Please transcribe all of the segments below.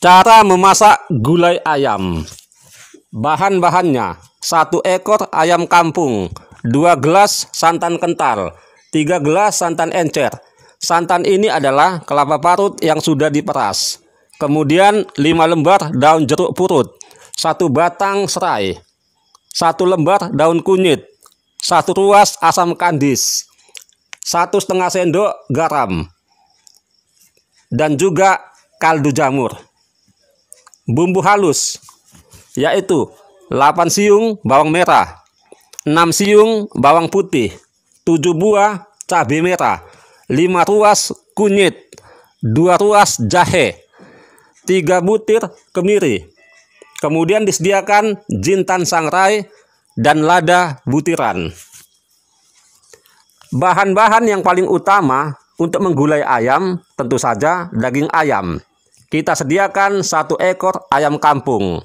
Cara memasak gulai ayam. Bahan-bahannya: 1 ekor ayam kampung, 2 gelas santan kental, 3 gelas santan encer. Santan ini adalah kelapa parut yang sudah diperas. Kemudian 5 lembar daun jeruk purut, 1 batang serai, 1 lembar daun kunyit, 1 ruas asam kandis, 1,5 sendok garam, dan juga kaldu jamur. Bumbu halus yaitu 8 siung bawang merah, 6 siung bawang putih, 7 buah cabai merah, 5 ruas kunyit, 2 ruas jahe, 3 butir kemiri. Kemudian disediakan jintan sangrai dan lada butiran. Bahan-bahan yang paling utama untuk menggulai ayam tentu saja daging ayam. Kita sediakan 1 ekor ayam kampung.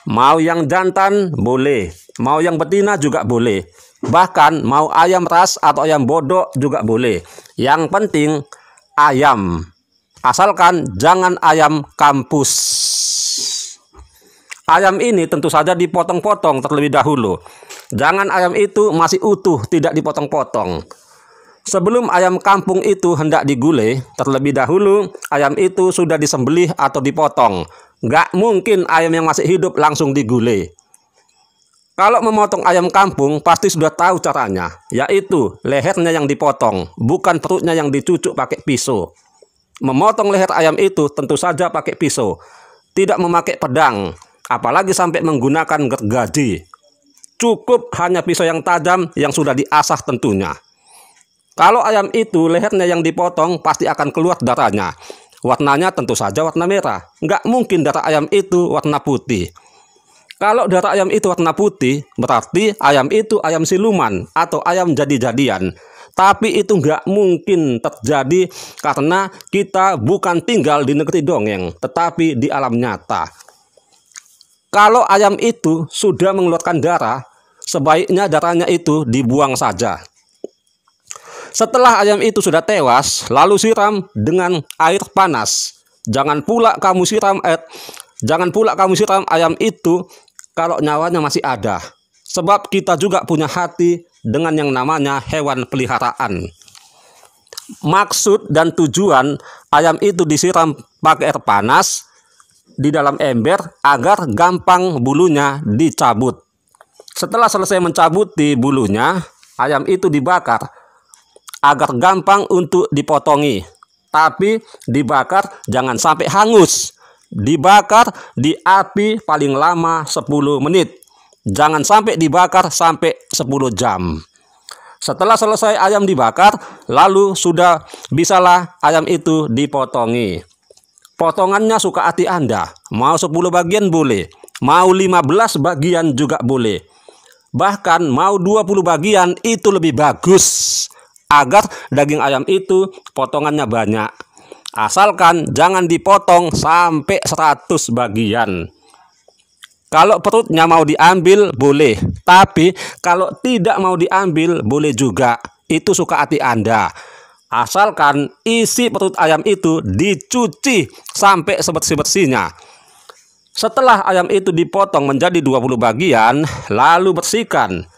Mau yang jantan boleh, mau yang betina juga boleh. Bahkan mau ayam ras atau ayam bodok juga boleh. Yang penting ayam. Asalkan jangan ayam kampus. Ayam ini tentu saja dipotong-potong terlebih dahulu. Jangan ayam itu masih utuh, tidak dipotong-potong. Sebelum ayam kampung itu hendak digulai, terlebih dahulu ayam itu sudah disembelih atau dipotong. Nggak mungkin ayam yang masih hidup langsung digulai. Kalau memotong ayam kampung pasti sudah tahu caranya, yaitu lehernya yang dipotong, bukan perutnya yang dicucuk pakai pisau. Memotong leher ayam itu tentu saja pakai pisau, tidak memakai pedang, apalagi sampai menggunakan gergaji. Cukup hanya pisau yang tajam yang sudah diasah tentunya. Kalau ayam itu lehernya yang dipotong pasti akan keluar darahnya. Warnanya tentu saja warna merah. Nggak mungkin darah ayam itu warna putih. Kalau darah ayam itu warna putih, berarti ayam itu ayam siluman atau ayam jadi-jadian. Tapi itu nggak mungkin terjadi karena kita bukan tinggal di negeri dongeng, tetapi di alam nyata. Kalau ayam itu sudah mengeluarkan darah, sebaiknya darahnya itu dibuang saja. Setelah ayam itu sudah tewas, lalu siram dengan air panas. Jangan pula kamu siram ayam itu kalau nyawanya masih ada. Sebab kita juga punya hati dengan yang namanya hewan peliharaan. Maksud dan tujuan ayam itu disiram pakai air panas di dalam ember agar gampang bulunya dicabut. Setelah selesai mencabuti bulunya, ayam itu dibakar agar gampang untuk dipotongi. Tapi dibakar jangan sampai hangus. Dibakar di api paling lama 10 menit. Jangan sampai dibakar sampai 10 jam. Setelah selesai ayam dibakar, lalu sudah bisalah ayam itu dipotongi. Potongannya suka hati Anda. Mau 10 bagian boleh, mau 15 bagian juga boleh. Bahkan mau 20 bagian itu lebih bagus, agar daging ayam itu potongannya banyak. Asalkan jangan dipotong sampai 100 bagian. Kalau perutnya mau diambil boleh, tapi kalau tidak mau diambil boleh juga. Itu suka hati Anda. Asalkan isi perut ayam itu dicuci sampai sebersih-bersihnya. Setelah ayam itu dipotong menjadi 20 bagian, lalu bersihkan.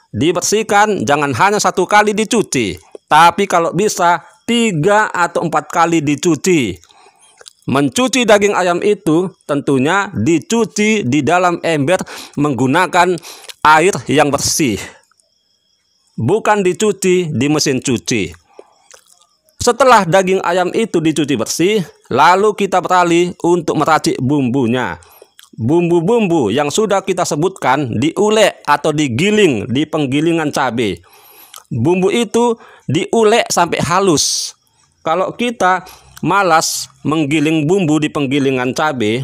Dibersihkan jangan hanya 1 kali dicuci, tapi kalau bisa 3 atau 4 kali dicuci. Mencuci daging ayam itu tentunya dicuci di dalam ember menggunakan air yang bersih. Bukan dicuci di mesin cuci. Setelah daging ayam itu dicuci bersih, lalu kita beralih untuk meracik bumbunya. Bumbu-bumbu yang sudah kita sebutkan diulek atau digiling di penggilingan cabai. Bumbu itu diulek sampai halus. Kalau kita malas menggiling bumbu di penggilingan cabai,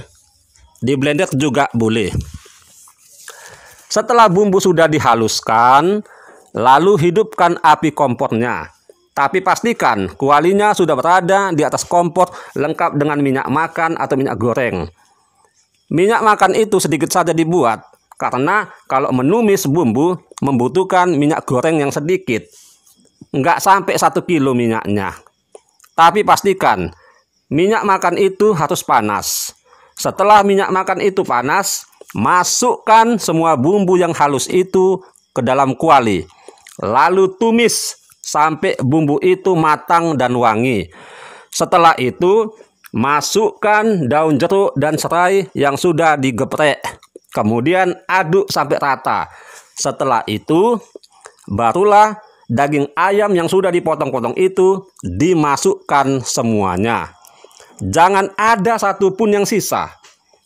di blender juga boleh. Setelah bumbu sudah dihaluskan, lalu hidupkan api kompornya. Tapi pastikan kualinya sudah berada di atas kompor lengkap dengan minyak makan atau minyak goreng. Minyak makan itu sedikit saja dibuat, karena kalau menumis bumbu membutuhkan minyak goreng yang sedikit. Nggak sampai 1 kilo minyaknya. Tapi pastikan minyak makan itu harus panas. Setelah minyak makan itu panas, masukkan semua bumbu yang halus itu ke dalam kuali. Lalu tumis sampai bumbu itu matang dan wangi. Setelah itu, masukkan daun jeruk dan serai yang sudah digeprek. Kemudian aduk sampai rata. Setelah itu, barulah daging ayam yang sudah dipotong-potong itu dimasukkan semuanya. Jangan ada satupun yang sisa.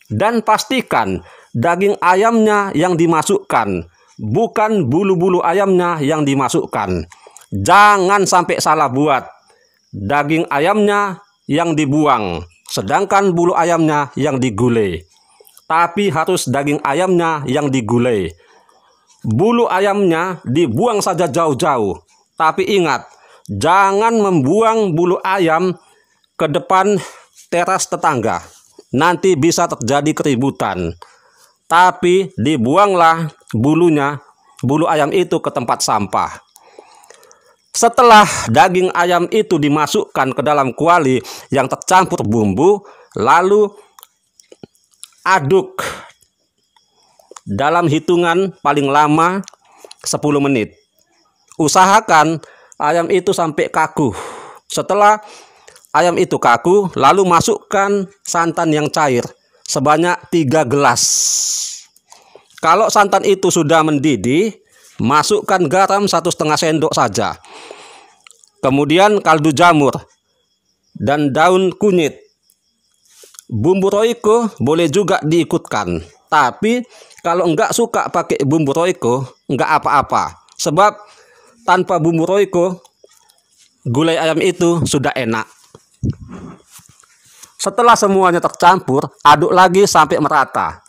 Dan pastikan daging ayamnya yang dimasukkan, bukan bulu-bulu ayamnya yang dimasukkan. Jangan sampai salah buat. Daging ayamnya yang dibuang, sedangkan bulu ayamnya yang digulai. Tapi harus daging ayamnya yang digulai. Bulu ayamnya dibuang saja jauh-jauh. Tapi ingat, jangan membuang bulu ayam ke depan teras tetangga. Nanti bisa terjadi keributan. Tapi dibuanglah bulu ayam itu ke tempat sampah. Setelah daging ayam itu dimasukkan ke dalam kuali yang tercampur bumbu, lalu aduk dalam hitungan paling lama 10 menit. Usahakan ayam itu sampai kaku. Setelah ayam itu kaku, lalu masukkan santan yang cair sebanyak 3 gelas. Kalau santan itu sudah mendidih, masukkan garam 1,5 sendok saja. Kemudian kaldu jamur dan daun kunyit. Bumbu roiko boleh juga diikutkan. Tapi kalau enggak suka pakai bumbu roiko, enggak apa-apa. Sebab tanpa bumbu roiko, gulai ayam itu sudah enak. Setelah semuanya tercampur, aduk lagi sampai merata.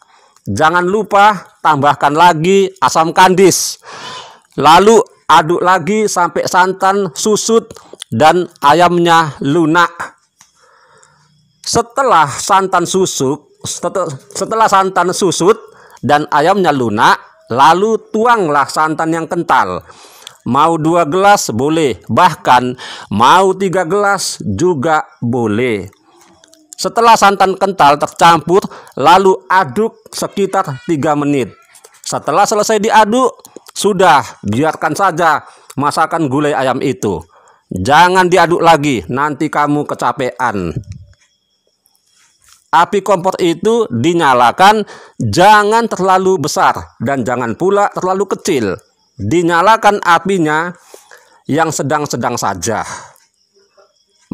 Jangan lupa tambahkan lagi asam kandis. Lalu aduk lagi sampai santan susut dan ayamnya lunak. Setelah santan susut dan ayamnya lunak, lalu tuanglah santan yang kental. Mau 2 gelas boleh, bahkan mau 3 gelas juga boleh. Setelah santan kental tercampur, lalu aduk sekitar 3 menit. Setelah selesai diaduk, sudah biarkan saja masakan gulai ayam itu. Jangan diaduk lagi, nanti kamu kecapean. Api kompor itu dinyalakan jangan terlalu besar dan jangan pula terlalu kecil. Dinyalakan apinya yang sedang-sedang saja.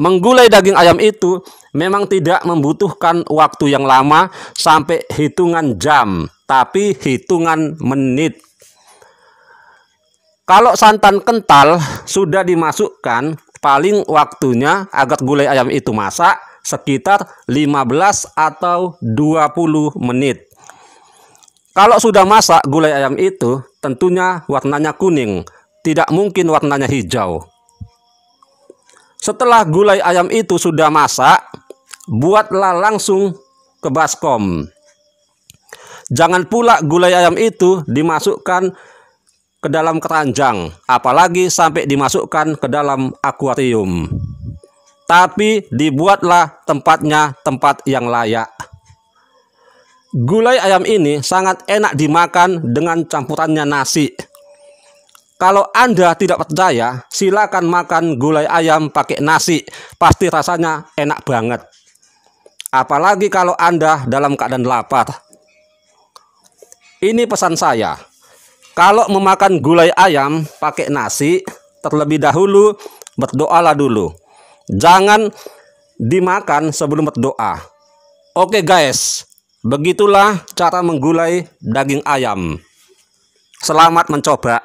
Menggulai daging ayam itu memang tidak membutuhkan waktu yang lama sampai hitungan jam, tapi hitungan menit. Kalau santan kental sudah dimasukkan, paling waktunya agar gulai ayam itu masak sekitar 15 atau 20 menit. Kalau sudah masak gulai ayam itu, tentunya warnanya kuning, tidak mungkin warnanya hijau. Setelah gulai ayam itu sudah masak, buatlah langsung ke baskom. Jangan pula gulai ayam itu dimasukkan ke dalam keranjang, apalagi sampai dimasukkan ke dalam akuarium. Tapi dibuatlah tempatnya tempat yang layak. Gulai ayam ini sangat enak dimakan dengan campurannya nasi. Kalau Anda tidak percaya, silakan makan gulai ayam pakai nasi. Pasti rasanya enak banget. Apalagi kalau Anda dalam keadaan lapar. Ini pesan saya. Kalau memakan gulai ayam pakai nasi, terlebih dahulu berdoalah dulu. Jangan dimakan sebelum berdoa. Oke guys, begitulah cara menggulai daging ayam. Selamat mencoba.